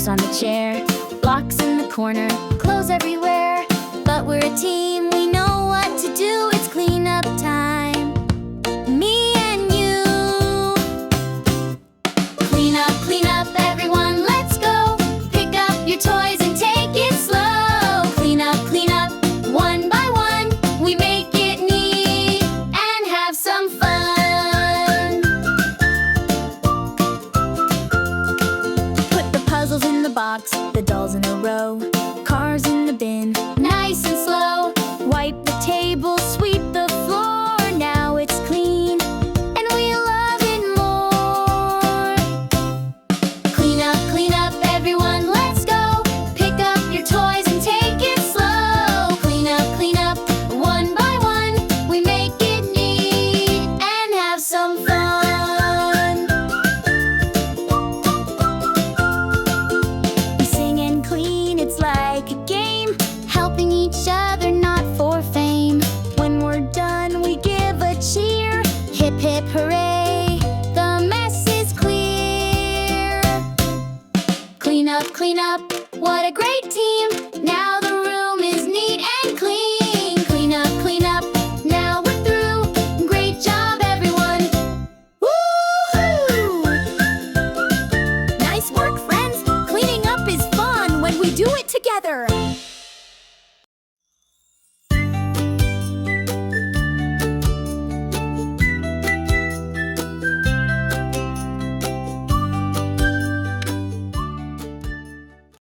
books on the chair, blocks in the corner, clothes everywhere. But we're a team, we know what to do. It's cleanup time, me and you. Clean up, everyone, let's go. Pick up your toys and take it slow. Clean up, one by one. We make it neat and have some fun. Put the puzzles in the box, the dolls in a row, cars in the bin, nice and slow. Wipe the table, sweep the floor. Now it's clean and we love it more. Clean up, everyone, let's go. Pick up your toys and take it slow. Clean up, one by one. We make it neat and have some fun. We sing and clean, it's like a game, helping each other, not for fame. When we're done, we give a cheer. Hip, hip, hooray, the mess is clear. Clean up,